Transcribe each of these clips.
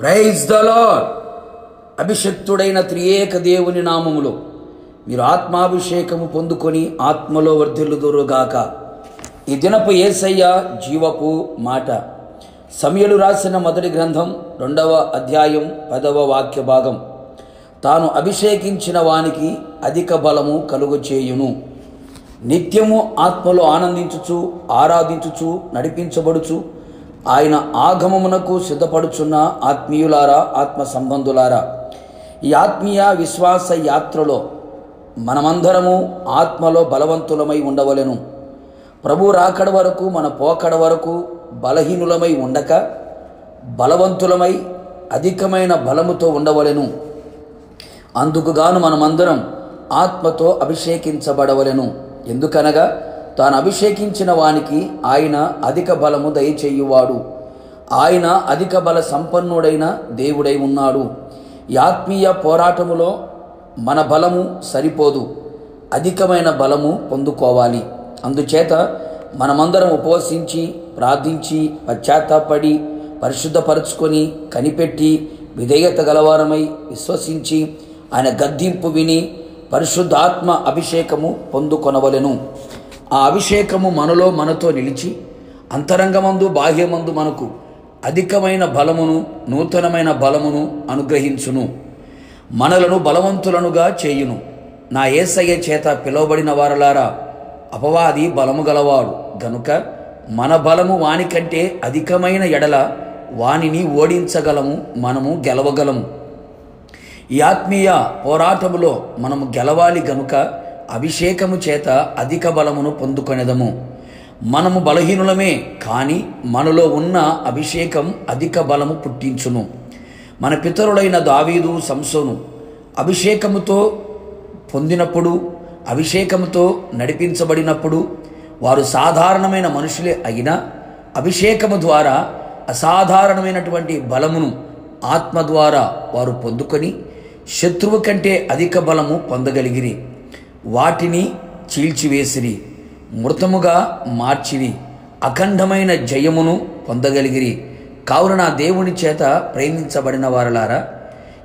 Praise the lord. అభిషక్తుడైన త్రియేక దేవుని నామములో మీరు ఆత్మాభిషేకము పొందుకొని ఆత్మలో వర్ధిల్లుదురుగాక. ఈ దినపు యేసయ్య జీవపు మాట. సమూయేలు రాసిన మొదటి గ్రంథం 2వ అధ్యాయం 10వ వాక్య భాగం. తాను అభిషేకించిన వానికి అధిక బలము కలుగు చేయును. నిత్యము ఆత్మలో ఆనందించుచు ఆరాధించుచు నడిపించబడుచు ఆయన ఆగమమునకు సిద్ధపడుచున్న ఆత్మీయులారా, ఆత్మ సంబంధులారా, ఈ ఆత్మీయ విశ్వాస యాత్రలో మనమందరము ఆత్మలో బలవంతులమై ఉండవలెను. ప్రభు రాకడ వరకు, మన పోకడ వరకు బలహీనులమై ఉండక బలవంతులమై అధికమైన బలముతో ఉండవలెను. అందుకుగాను మనమందరం ఆత్మతో అభిషేకించబడవలెను. ఎందుకనగా తాను అభిషేకించిన వానికి ఆయన అధిక బలము దయచేయువాడు. ఆయన అధిక బల సంపన్నుడైన దేవుడై ఉన్నాడు. ఈ ఆత్మీయ పోరాటములో మన బలము సరిపోదు, అధికమైన బలము పొందుకోవాలి. అందుచేత మనమందరం ఉపవసించి ప్రార్థించి పశ్చాత్తాపడి పరిశుద్ధపరచుకొని కనిపెట్టి విధేయత గలవారమై విశ్వసించి ఆయన గద్దింపు విని పరిశుద్ధాత్మ అభిషేకము పొందుకొనవలెను. ఆ అభిషేకము మనలో మనతో నిలిచి అంతరంగమందు బాహ్యమందు మనకు అధికమైన బలమును, నూతనమైన బలమును అనుగ్రహించును. మనలను బలవంతులనుగా చేయును. నా యేసయ్య చేత పిలువబడిన వారలారా, అపవాది బలము గలవాడు గనుక మన బలము వానికంటే అధికమైన ఎడల వానిని ఓడించగలము, మనము గెలవగలము. ఈ ఆత్మీయ పోరాటములో మనము గెలవాలి గనుక అభిషేకము చేత అధిక బలమును పొందుకొనేదము. మనము బలహీనులమే, కానీ మనలో ఉన్న అభిషేకం అధిక బలము పుట్టించును. మన పితరులైన దావీదు, సంసోను అభిషేకముతో పొందినప్పుడు, అభిషేకముతో నడిపించబడినప్పుడు వారు సాధారణమైన మనుషులే అయినా అభిషేకము ద్వారా అసాధారణమైనటువంటి బలమును ఆత్మ ద్వారా వారు పొందుకొని శత్రువు కంటే అధిక బలము పొందగలిగిరి. వాటిని చీల్చివేసిరి, మృతముగా మార్చిరి, అఖండమైన జయమును పొందగలిగిరి. కావున నా దేవుని చేత ప్రేమించబడిన వారలారా,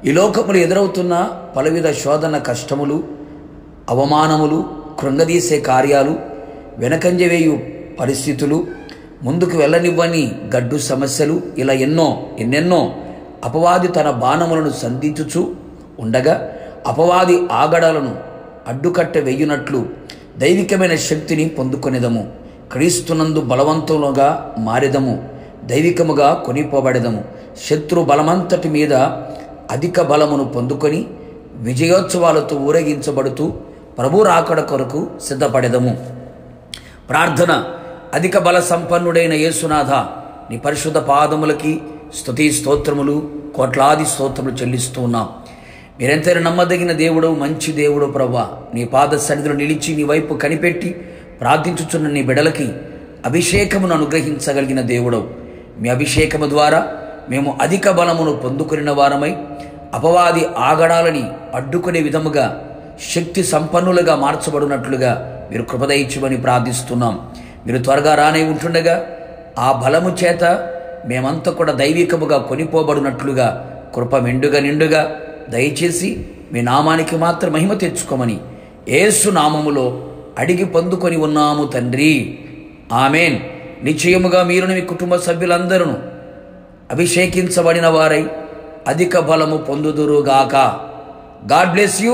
ఈ లోకములు ఎదురవుతున్న పలువిధ శోధన, కష్టములు, అవమానములు, కృంగదీసే కార్యాలు, వెనకంజవేయు పరిస్థితులు, ముందుకు వెళ్ళనివ్వని గడ్డు సమస్యలు, ఇలా ఎన్నెన్నో అపవాది తన బాణములను సంధించుచు ఉండగా అపవాది ఆగడాలను అడ్డుకట్ట వేయునట్లు దైవికమైన శక్తిని పొందుకొనేదము. క్రీస్తునందు బలవంతులుగా మారెదము, దైవికముగా కొనిపోబడెదము. శత్రు బలమంతటి మీద అధిక బలమును పొందుకొని విజయోత్సవాలతో ఊరేగించబడుతూ ప్రభు రాకడ కొరకు సిద్ధపడెదము. ప్రార్థన. అధిక బల సంపన్నుడైన యేసునాథ, నీ పరిశుద్ధ పాదములకి స్తుతి స్తోత్రములు, కోట్లాది స్తోత్రములు చెల్లిస్తూ ఉన్నాం. మీరెంతైనా నమ్మదగిన దేవుడు, మంచి దేవుడు ప్రభువా. నీ పాద సన్నిధిలో నిలిచి నీ వైపు కనిపెట్టి ప్రార్థించుచున్న నీ బిడలకి అభిషేకమును అనుగ్రహించగలిగిన దేవుడు. మీ అభిషేకము ద్వారా మేము అధిక బలమును పొందుకున్న వారమై అపవాది ఆగడాలని అడ్డుకునే విధముగా శక్తి సంపన్నులుగా మార్చబడినట్లుగా మీరు కృపదయించమని ప్రార్థిస్తున్నాం. మీరు త్వరగా రానే ఉంటుండగా ఆ బలము చేత మేమంతా కూడా దైవికముగా కొనిపోబడినట్లుగా కృప మెండుగా నిండుగా దయచేసి మీ నామానికి మాత్రం మహిమ తెచ్చుకోమని యేసు నామములో అడిగి పొందుకొని ఉన్నాము తండ్రి, ఆమెన్. నిశ్చయముగా మీరును మీ కుటుంబ సభ్యులందరూ అభిషేకించబడిన వారై అధిక బలము పొందుదురుగాక. God bless you.